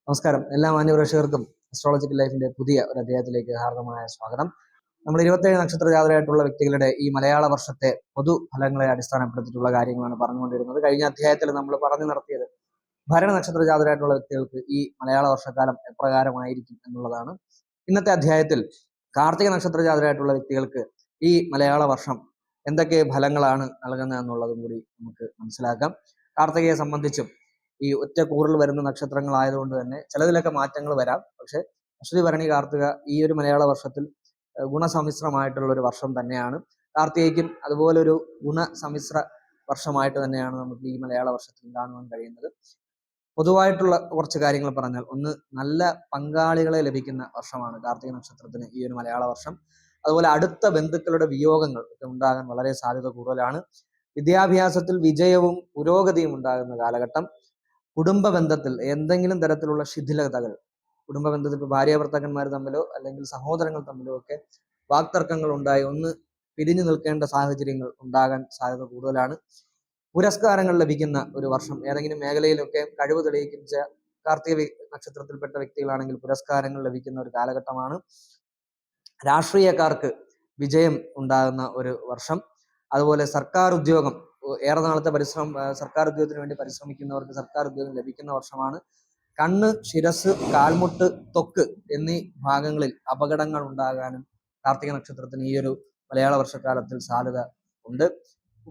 നമസ്കാരം. എല്ലാ മാന്യപ്രേക്ഷകർക്കും അസ്ട്രോളജിക്കൽ ലൈഫിന്റെ പുതിയ ഒരു അധ്യായത്തിലേക്ക് ഹാർദമായ സ്വാഗതം. നമ്മൾ 27 നക്ഷത്ര ജാതരായിട്ടുള്ള വ്യക്തികളുടെ ഈ മലയാള വർഷത്തെ പൊതുഫലങ്ങളെ അടിസ്ഥാനപ്പെടുത്തിയിട്ടുള്ള കാര്യങ്ങളാണ് പറഞ്ഞുകൊണ്ടിരുന്നത്. കഴിഞ്ഞ അധ്യായത്തിൽ നമ്മൾ പറഞ്ഞു നടത്തിയത് ഭരണ നക്ഷത്ര ജാതരായിട്ടുള്ള വ്യക്തികൾക്ക് ഈ മലയാള വർഷക്കാലം എപ്രകാരമായിരിക്കും എന്നുള്ളതാണ്. ഇന്നത്തെ അധ്യായത്തിൽ കാർത്തിക നക്ഷത്ര ജാതരായിട്ടുള്ള വ്യക്തികൾക്ക് ഈ മലയാള വർഷം എന്തൊക്കെ ഫലങ്ങളാണ് നൽകുന്നത് എന്നുള്ളതും കൂടി നമുക്ക് മനസ്സിലാക്കാം. കാർത്തികയെ സംബന്ധിച്ചും ഈ ഒറ്റ കൂറിൽ വരുന്ന നക്ഷത്രങ്ങളായതുകൊണ്ട് തന്നെ ചിലതിലൊക്കെ മാറ്റങ്ങൾ വരാം. പക്ഷെ അശ്വതി ഭരണി കാർത്തിക ഈ ഒരു മലയാള വർഷത്തിൽ ഗുണസമ്മിശ്രമായിട്ടുള്ള ഒരു വർഷം തന്നെയാണ്. കാർത്തികയ്ക്കും അതുപോലെ ഒരു ഗുണസമ്മിശ്ര വർഷമായിട്ട് തന്നെയാണ് നമുക്ക് ഈ മലയാള വർഷത്തിൽ കാണുവാൻ കഴിയുന്നത്. പൊതുവായിട്ടുള്ള കുറച്ച് കാര്യങ്ങൾ പറഞ്ഞാൽ, ഒന്ന്, നല്ല പങ്കാളികളെ ലഭിക്കുന്ന വർഷമാണ് കാർത്തിക നക്ഷത്രത്തിന് ഈ ഒരു മലയാള വർഷം. അതുപോലെ അടുത്ത ബന്ധുക്കളുടെ വിയോഗങ്ങൾ ഒക്കെ ഉണ്ടാകാൻ വളരെ സാധ്യത കൂടുതലാണ്. വിദ്യാഭ്യാസത്തിൽ വിജയവും പുരോഗതിയും ഉണ്ടാകുന്ന കാലഘട്ടം. കുടുംബ ബന്ധത്തിൽ എന്തെങ്കിലും തരത്തിലുള്ള ശിഥിലതകൾ, കുടുംബ ബന്ധത്തിൽ ഇപ്പോൾ ഭാര്യ ഭർത്താക്കന്മാർ തമ്മിലോ അല്ലെങ്കിൽ സഹോദരങ്ങൾ തമ്മിലോ ഒക്കെ വാക്തർക്കങ്ങൾ ഉണ്ടായി ഒന്ന് പിരിഞ്ഞു നിൽക്കേണ്ട സാഹചര്യങ്ങൾ ഉണ്ടാകാൻ സാധ്യത കൂടുതലാണ്. പുരസ്കാരങ്ങൾ ലഭിക്കുന്ന ഒരു വർഷം. ഏതെങ്കിലും മേഖലയിലൊക്കെ കഴിവ് തെളിയിച്ച കാർത്തിക നക്ഷത്രത്തിൽപ്പെട്ട വ്യക്തികളാണെങ്കിൽ പുരസ്കാരങ്ങൾ ലഭിക്കുന്ന ഒരു കാലഘട്ടമാണ്. രാഷ്ട്രീയക്കാർക്ക് വിജയം ഉണ്ടാകുന്ന ഒരു വർഷം. അതുപോലെ സർക്കാർ ഉദ്യോഗം, ഏറെ നാളത്തെ സർക്കാർ ഉദ്യോഗത്തിന് വേണ്ടി പരിശ്രമിക്കുന്നവർക്ക് സർക്കാർ ഉദ്യോഗം ലഭിക്കുന്ന വർഷമാണ്. കണ്ണ്, ശിരസ്, കാൽമുട്ട്, ത്വക്ക് എന്നീ ഭാഗങ്ങളിൽ അപകടങ്ങൾ ഉണ്ടാകാനും കാർത്തിക നക്ഷത്രത്തിന് ഈ ഒരു മലയാള വർഷക്കാലത്തിൽ സാധ്യത ഉണ്ട്.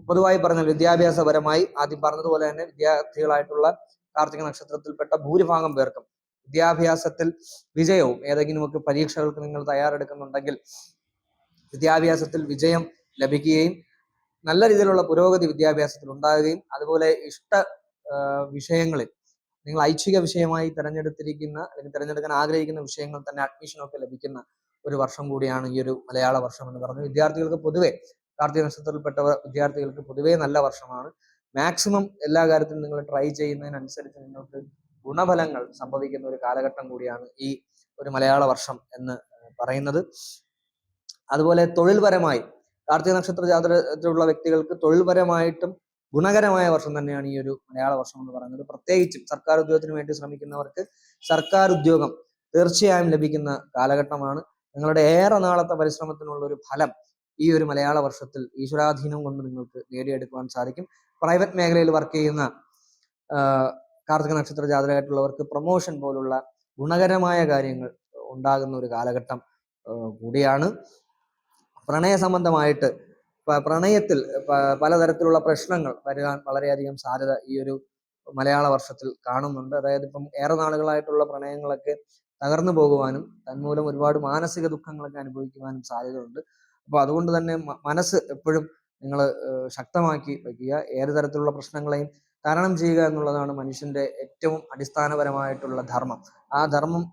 പൊതുവായി പറഞ്ഞാൽ വിദ്യാഭ്യാസപരമായി ആദ്യം പറഞ്ഞതുപോലെ തന്നെ വിദ്യാർത്ഥികളായിട്ടുള്ള കാർത്തിക നക്ഷത്രത്തിൽപ്പെട്ട ഭൂരിഭാഗം പേർക്കും വിദ്യാഭ്യാസത്തിൽ വിജയവും, ഏതെങ്കിലുമൊക്കെ പരീക്ഷകൾക്ക് നിങ്ങൾ തയ്യാറെടുക്കുന്നുണ്ടെങ്കിൽ വിദ്യാഭ്യാസത്തിൽ വിജയം ലഭിക്കുകയും നല്ല രീതിയിലുള്ള പുരോഗതി വിദ്യാഭ്യാസത്തിൽ ഉണ്ടാകുകയും അതുപോലെ ഇഷ്ട വിഷയങ്ങളിൽ നിങ്ങൾ ഐച്ഛിക വിഷയമായി തിരഞ്ഞെടുത്തിരിക്കുന്ന അല്ലെങ്കിൽ തിരഞ്ഞെടുക്കാൻ ആഗ്രഹിക്കുന്ന വിഷയങ്ങൾ തന്നെ അഡ്മിഷനൊക്കെ ലഭിക്കുന്ന ഒരു വർഷം കൂടിയാണ് ഈ ഒരു മലയാള വർഷം എന്ന് പറഞ്ഞു. വിദ്യാർത്ഥികൾക്ക് പൊതുവെ, കാർത്തിക നക്ഷത്രത്തിൽപ്പെട്ട വിദ്യാർത്ഥികൾക്ക് പൊതുവേ നല്ല വർഷമാണ്. മാക്സിമം എല്ലാ കാര്യത്തിലും നിങ്ങൾ ട്രൈ ചെയ്യുന്നതിനനുസരിച്ച് നിങ്ങൾക്ക് ഗുണഫലങ്ങൾ സംഭവിക്കുന്ന ഒരു കാലഘട്ടം കൂടിയാണ് ഈ ഒരു മലയാള വർഷം എന്ന് പറയുന്നത്. അതുപോലെ തൊഴിൽപരമായി കാർത്തിക നക്ഷത്ര ജാതകത്തിലുള്ള വ്യക്തികൾക്ക് തൊഴിൽപരമായിട്ടും ഗുണകരമായ വർഷം തന്നെയാണ് ഈ ഒരു മലയാള വർഷം എന്ന് പറയുന്നത്. പ്രത്യേകിച്ചും സർക്കാർ ഉദ്യോഗത്തിന് വേണ്ടി ശ്രമിക്കുന്നവർക്ക് സർക്കാർ ഉദ്യോഗം തീർച്ചയായും ലഭിക്കുന്ന കാലഘട്ടമാണ്. നിങ്ങളുടെ ഏറെ നാളത്തെ പരിശ്രമത്തിനുള്ള ഒരു ഫലം ഈ ഒരു മലയാള വർഷത്തിൽ ഈശ്വരാധീനം കൊണ്ട് നിങ്ങൾക്ക് നേടിയെടുക്കുവാൻ സാധിക്കും. പ്രൈവറ്റ് മേഖലയിൽ വർക്ക് ചെയ്യുന്ന കാർത്തിക നക്ഷത്ര ജാതകമായിട്ടുള്ളവർക്ക് പ്രൊമോഷൻ പോലുള്ള ഗുണകരമായ കാര്യങ്ങൾ ഉണ്ടാകുന്ന ഒരു കാലഘട്ടം കൂടിയാണ്. പ്രണയ സംബന്ധമായിട്ട് പ്രണയത്തിൽ പലതരത്തിലുള്ള പ്രശ്നങ്ങൾ വരാൻ വളരെയധികം സാധ്യത ഈ ഒരു മലയാള വർഷത്തിൽ കാണുന്നുണ്ട്. അതായത് ഇപ്പം ഏറെ നാളുകളായിട്ടുള്ള പ്രണയങ്ങളൊക്കെ തകർന്നു പോകുവാനും തന്മൂലം ഒരുപാട് മാനസിക ദുഃഖങ്ങളൊക്കെ അനുഭവിക്കുവാനും സാധ്യതയുണ്ട്. അപ്പോൾ അതുകൊണ്ട് തന്നെ മനസ്സ് എപ്പോഴും നിങ്ങൾ ശക്തമാക്കി വയ്ക്കുക. ഏത് തരത്തിലുള്ള പ്രശ്നങ്ങളെയും തരണം ചെയ്യുക എന്നുള്ളതാണ് മനുഷ്യന്റെ ഏറ്റവും അടിസ്ഥാനപരമായിട്ടുള്ള ധർമ്മം. ആ ധർമ്മം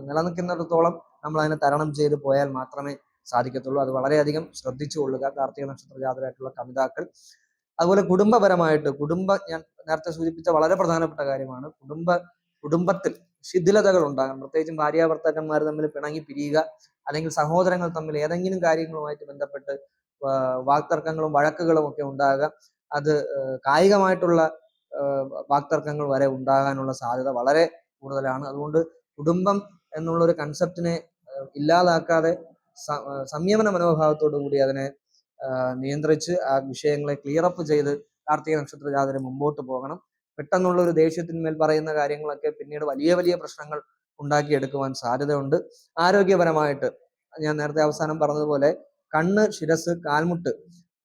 നിലനിൽക്കുന്നിടത്തോളം നമ്മൾ അതിനെ തരണം ചെയ്ത് പോയാൽ മാത്രമേ സാധിക്കത്തുള്ളൂ. അത് വളരെയധികം ശ്രദ്ധിച്ചു കൊള്ളുക കാർത്തിക നക്ഷത്ര ജാതരായിട്ടുള്ള കമിതാക്കൾ. അതുപോലെ കുടുംബപരമായിട്ട്, ഞാൻ നേരത്തെ സൂചിപ്പിച്ച വളരെ പ്രധാനപ്പെട്ട കാര്യമാണ്. കുടുംബത്തിൽ ശിഥിലതകൾ ഉണ്ടാകാം. പ്രത്യേകിച്ചും ഭാര്യ ഭർത്താക്കന്മാർ തമ്മിൽ പിണങ്ങി പിരിയുക, അല്ലെങ്കിൽ സഹോദരങ്ങൾ തമ്മിൽ ഏതെങ്കിലും കാര്യങ്ങളുമായിട്ട് ബന്ധപ്പെട്ട് വാക്തർക്കങ്ങളും വഴക്കുകളും ഒക്കെ ഉണ്ടാകുക. അത് കായികമായിട്ടുള്ള വാക്തർക്കങ്ങൾ വരെ ഉണ്ടാകാനുള്ള സാധ്യത വളരെ കൂടുതലാണ്. അതുകൊണ്ട് കുടുംബം എന്നുള്ളൊരു കൺസെപ്റ്റിനെ ഇല്ലാതാക്കാതെ സംയമന മനോഭാവത്തോടു കൂടി അതിനെ നിയന്ത്രിച്ച് ആ വിഷയങ്ങളെ ക്ലിയറപ്പ് ചെയ്ത് കാർത്തിക നക്ഷത്ര ജാതകർ മുമ്പോട്ട് പോകണം. പെട്ടെന്നുള്ള ഒരു ദേഷ്യത്തിന്മേൽ പറയുന്ന കാര്യങ്ങളൊക്കെ പിന്നീട് വലിയ വലിയ പ്രശ്നങ്ങൾ ഉണ്ടാക്കിയെടുക്കുവാൻ സാധ്യതയുണ്ട്. ആരോഗ്യപരമായിട്ട് ഞാൻ നേരത്തെ അവസാനം പറഞ്ഞതുപോലെ കണ്ണ്, ശിരസ്, കാൽമുട്ട്,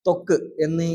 ത്വക്ക് എന്നീ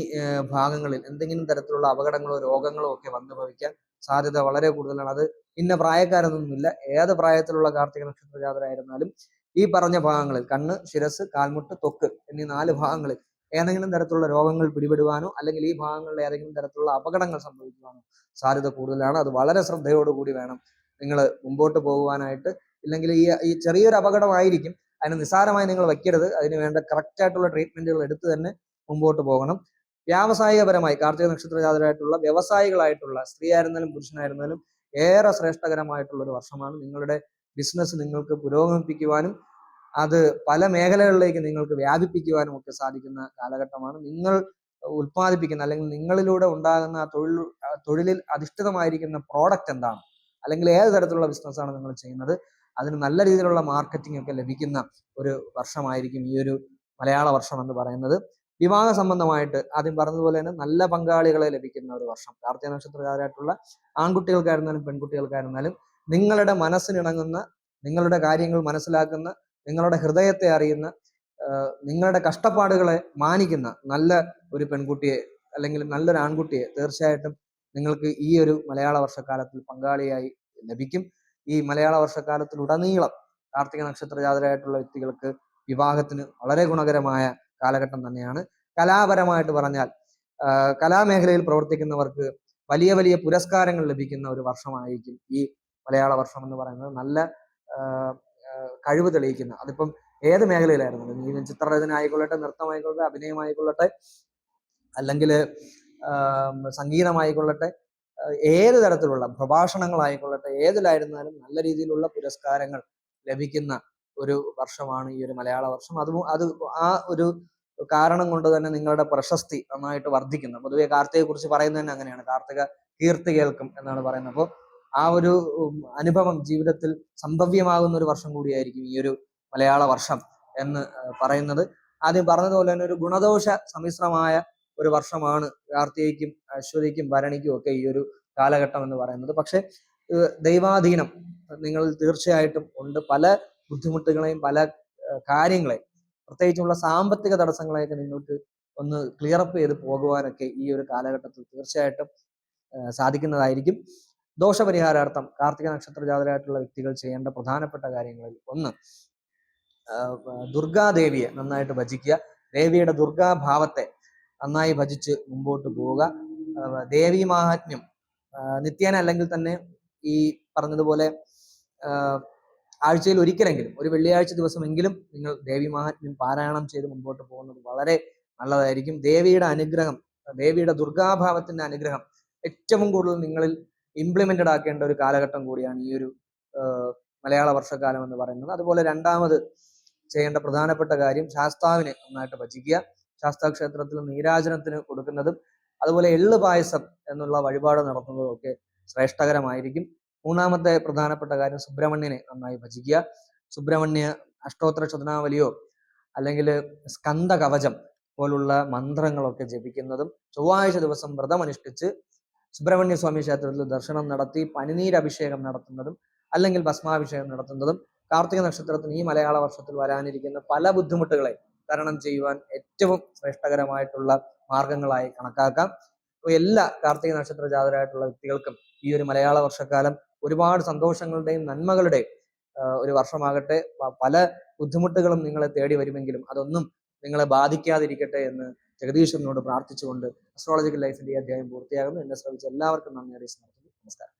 ഭാഗങ്ങളിൽ എന്തെങ്കിലും തരത്തിലുള്ള അപകടങ്ങളോ രോഗങ്ങളോ ഒക്കെ വന്നു ഭവിക്കാൻ സാധ്യത വളരെ കൂടുതലാണ്. അത് ഇന്ന പ്രായക്കാരൊന്നുമില്ല, ഏത് പ്രായത്തിലുള്ള കാർത്തിക നക്ഷത്ര ജാതരായിരുന്നാലും ഈ പറഞ്ഞ ഭാഗങ്ങളിൽ കണ്ണ്, ശിരസ്, കാൽമുട്ട്, ത്വക്ക് എന്നീ 4 ഭാഗങ്ങളിൽ ഏതെങ്കിലും തരത്തിലുള്ള രോഗങ്ങൾ പിടിപെടുവാനോ അല്ലെങ്കിൽ ഈ ഭാഗങ്ങളിൽ ഏതെങ്കിലും തരത്തിലുള്ള അപകടങ്ങൾ സംഭവിക്കുവാനോ സാധ്യത കൂടുതലാണ്. അത് വളരെ ശ്രദ്ധയോടുകൂടി വേണം നിങ്ങൾ മുമ്പോട്ട് പോകുവാനായിട്ട്. ഇല്ലെങ്കിൽ ഈ ചെറിയൊരു അപകടമായിരിക്കും, അതിന് നിസ്സാരമായി നിങ്ങൾ വയ്ക്കരുത്. അതിന് വേണ്ട കറക്റ്റ് ആയിട്ടുള്ള ട്രീറ്റ്മെന്റുകൾ എടുത്ത് തന്നെ മുമ്പോട്ട് പോകണം. വ്യാവസായികപരമായി കാർത്തിക നക്ഷത്ര ജാതരായിട്ടുള്ള വ്യവസായികളായിട്ടുള്ള സ്ത്രീ ആയിരുന്നാലും പുരുഷനായിരുന്നാലും ഏറെ ശ്രേഷ്ഠകരമായിട്ടുള്ള ഒരു വർഷമാണ്. നിങ്ങളുടെ ബിസിനസ് നിങ്ങൾക്ക് പുരോഗമിപ്പിക്കുവാനും അത് പല മേഖലകളിലേക്ക് നിങ്ങൾക്ക് വ്യാപിപ്പിക്കുവാനും ഒക്കെ സാധിക്കുന്ന കാലഘട്ടമാണ്. നിങ്ങൾ ഉൽപ്പാദിപ്പിക്കുന്ന അല്ലെങ്കിൽ നിങ്ങളിലൂടെ ഉണ്ടാകുന്ന തൊഴിലിൽ അധിഷ്ഠിതമായിരിക്കുന്ന പ്രോഡക്റ്റ് എന്താണ്, അല്ലെങ്കിൽ ഏത് തരത്തിലുള്ള ബിസിനസ്സാണ് നിങ്ങൾ ചെയ്യുന്നത് അതിന് നല്ല രീതിയിലുള്ള മാർക്കറ്റിംഗ് ഒക്കെ ലഭിക്കുന്ന ഒരു വർഷമായിരിക്കും ഈ ഒരു മലയാള വർഷം എന്ന് പറയുന്നത്. വിവാഹ സംബന്ധമായിട്ട് ആദ്യം പറഞ്ഞതുപോലെ തന്നെ നല്ല പങ്കാളികളെ ലഭിക്കുന്ന ഒരു വർഷം. കാർത്തിക നക്ഷത്രക്കാരായിട്ടുള്ള ആൺകുട്ടികൾക്കായിരുന്നാലും പെൺകുട്ടികൾക്കായിരുന്നാലും നിങ്ങളുടെ മനസ്സിനിണങ്ങുന്ന, നിങ്ങളുടെ കാര്യങ്ങൾ മനസ്സിലാക്കുന്ന, നിങ്ങളുടെ ഹൃദയത്തെ അറിയുന്ന, നിങ്ങളുടെ കഷ്ടപ്പാടുകളെ മാനിക്കുന്ന നല്ല ഒരു പെൺകുട്ടിയെ അല്ലെങ്കിൽ നല്ലൊരു ആൺകുട്ടിയെ തീർച്ചയായിട്ടും നിങ്ങൾക്ക് ഈ ഒരു മലയാള വർഷക്കാലത്തിൽ പങ്കാളിയായി ലഭിക്കും. ഈ മലയാള വർഷക്കാലത്തിലുടനീളം കാർത്തിക നക്ഷത്ര ജാതരായിട്ടുള്ള വ്യക്തികൾക്ക് വിവാഹത്തിന് വളരെ ഗുണകരമായ കാലഘട്ടം തന്നെയാണ്. കലാപരമായിട്ട് പറഞ്ഞാൽ കലാമേഖലയിൽ പ്രവർത്തിക്കുന്നവർക്ക് വലിയ വലിയ പുരസ്കാരങ്ങൾ ലഭിക്കുന്ന ഒരു വർഷമായിരിക്കും ഈ മലയാള വർഷം എന്ന് പറയുന്നത്. നല്ല കഴിവ് തെളിയിക്കുന്ന, അതിപ്പം ഏത് മേഖലയിലായിരുന്നു, ഈ ചിത്രരചന ആയിക്കൊള്ളട്ടെ, നൃത്തമായിക്കൊള്ളട്ടെ, അഭിനയമായിക്കൊള്ളട്ടെ, അല്ലെങ്കിൽ സംഗീതമായിക്കൊള്ളട്ടെ, ഏത് തരത്തിലുള്ള പ്രഭാഷണങ്ങളായിക്കൊള്ളട്ടെ, ഏതിലായിരുന്നാലും നല്ല രീതിയിലുള്ള പുരസ്കാരങ്ങൾ ലഭിക്കുന്ന ഒരു വർഷമാണ് ഈ ഒരു മലയാള വർഷം. അത് ആ ഒരു കാരണം കൊണ്ട് തന്നെ നിങ്ങളുടെ പ്രശസ്തി നന്നായിട്ട് വർദ്ധിക്കുന്നു. പൊതുവെ കാർത്തികയെ കുറിച്ച് പറയുന്നത് തന്നെ അങ്ങനെയാണ്, കാർത്തിക കീർത്തി കേൾക്കും എന്നാണ് പറയുന്നത്. അപ്പോൾ ആ ഒരു അനുഭവം ജീവിതത്തിൽ സംഭവ്യമാകുന്ന ഒരു വർഷം കൂടിയായിരിക്കും ഈ ഒരു മലയാള വർഷം എന്ന് പറയുന്നത്. ആദ്യം പറഞ്ഞതുപോലെ തന്നെ ഒരു ഗുണദോഷ സമ്മിശ്രമായ ഒരു വർഷമാണ് കാർത്തികയ്ക്കും അശ്വതിക്കും ഭരണിക്കും ഒക്കെ ഈ ഒരു കാലഘട്ടം എന്ന് പറയുന്നത്. പക്ഷെ ദൈവാധീനം നിങ്ങൾ തീർച്ചയായിട്ടും ഉണ്ട്. പല ബുദ്ധിമുട്ടുകളെയും പല കാര്യങ്ങളെയും, പ്രത്യേകിച്ചുള്ള സാമ്പത്തിക തടസ്സങ്ങളെയൊക്കെ നിങ്ങൾക്ക് ഒന്ന് ക്ലിയറപ്പ് ചെയ്ത് പോകുവാനൊക്കെ ഈ ഒരു കാലഘട്ടത്തിൽ തീർച്ചയായിട്ടും സാധിക്കുന്നതായിരിക്കും. ദോഷപരിഹാരാർത്ഥം കാർത്തിക നക്ഷത്ര ജാതരായിട്ടുള്ള വ്യക്തികൾ ചെയ്യേണ്ട പ്രധാനപ്പെട്ട കാര്യങ്ങളിൽ ഒന്ന്, ദുർഗാദേവിയെ നന്നായിട്ട് ഭജിക്കുക. ദേവിയുടെ ദുർഗാഭാവത്തെ നന്നായി ഭജിച്ച് മുമ്പോട്ട് പോവുക. ദേവി മാഹാത്മ്യം നിത്യേന അല്ലെങ്കിൽ തന്നെ ഈ പറഞ്ഞതുപോലെ ആഴ്ചയിൽ ഒരിക്കലെങ്കിലും, ഒരു വെള്ളിയാഴ്ച ദിവസമെങ്കിലും നിങ്ങൾ ദേവി മാഹാത്മ്യം പാരായണം ചെയ്ത് മുമ്പോട്ട് പോകുന്നത് വളരെ നല്ലതായിരിക്കും. ദേവിയുടെ അനുഗ്രഹം, ദേവിയുടെ ദുർഗാഭാവത്തിന്റെ അനുഗ്രഹം ഏറ്റവും കൂടുതൽ നിങ്ങളിൽ ഇംപ്ലിമെന്റഡ് ആക്കേണ്ട ഒരു കാലഘട്ടം കൂടിയാണ് ഈ ഒരു മലയാള വർഷക്കാലം എന്ന് പറയുന്നത്. അതുപോലെ രണ്ടാമത് ചെയ്യേണ്ട പ്രധാനപ്പെട്ട കാര്യം ശാസ്താവിനെ നന്നായിട്ട് ഭജിക്കുക. ശാസ്താ ക്ഷേത്രത്തിൽ നീരാജനത്തിന് കൊടുക്കുന്നതും അതുപോലെ എള്ള് പായസം എന്നുള്ള വഴിപാട് നടത്തുന്നതും ഒക്കെ ശ്രേഷ്ഠകരമായിരിക്കും. മൂന്നാമത്തെ പ്രധാനപ്പെട്ട കാര്യം സുബ്രഹ്മണ്യനെ നന്നായി ഭജിക്കുക. സുബ്രഹ്മണ്യ അഷ്ടോത്തര ശതനാവലിയോ അല്ലെങ്കിൽ സ്കന്ദ കവചം പോലുള്ള മന്ത്രങ്ങളൊക്കെ ജപിക്കുന്നതും ചൊവ്വാഴ്ച ദിവസം വ്രതമനുഷ്ഠിച്ച് സുബ്രഹ്മണ്യ സ്വാമി ക്ഷേത്രത്തിൽ ദർശനം നടത്തി പനിനീരഭിഷേകം നടത്തുന്നതും അല്ലെങ്കിൽ ഭസ്മാഭിഷേകം നടത്തുന്നതും കാർത്തിക നക്ഷത്രത്തിന് ഈ മലയാള വർഷത്തിൽ വരാനിരിക്കുന്ന പല ബുദ്ധിമുട്ടുകളെ തരണം ചെയ്യുവാൻ ഏറ്റവും ശ്രേഷ്ഠകരമായിട്ടുള്ള മാർഗങ്ങളായി കണക്കാക്കാം. അപ്പോൾ എല്ലാ കാർത്തിക നക്ഷത്ര ജാതരായിട്ടുള്ള വ്യക്തികൾക്കും ഈ ഒരു മലയാള വർഷക്കാലം ഒരുപാട് സന്തോഷങ്ങളുടെയും നന്മകളുടെയും ഒരു വർഷമാകട്ടെ. പല ബുദ്ധിമുട്ടുകളും നിങ്ങളെ തേടി വരുമെങ്കിലും അതൊന്നും നിങ്ങളെ ബാധിക്കാതിരിക്കട്ടെ എന്ന് ജഗദീശ്വരനോട് പ്രാർത്ഥിച്ചുകൊണ്ട് അസ്ട്രോളജിക്കൽ ലൈഫിന്റെ ഈ അധ്യായം പൂർത്തിയാകുന്നു. എന്നെ ശ്രമിച്ച എല്ലാവർക്കും നന്ദി അറിയിച്ചു. നമസ്കാരം.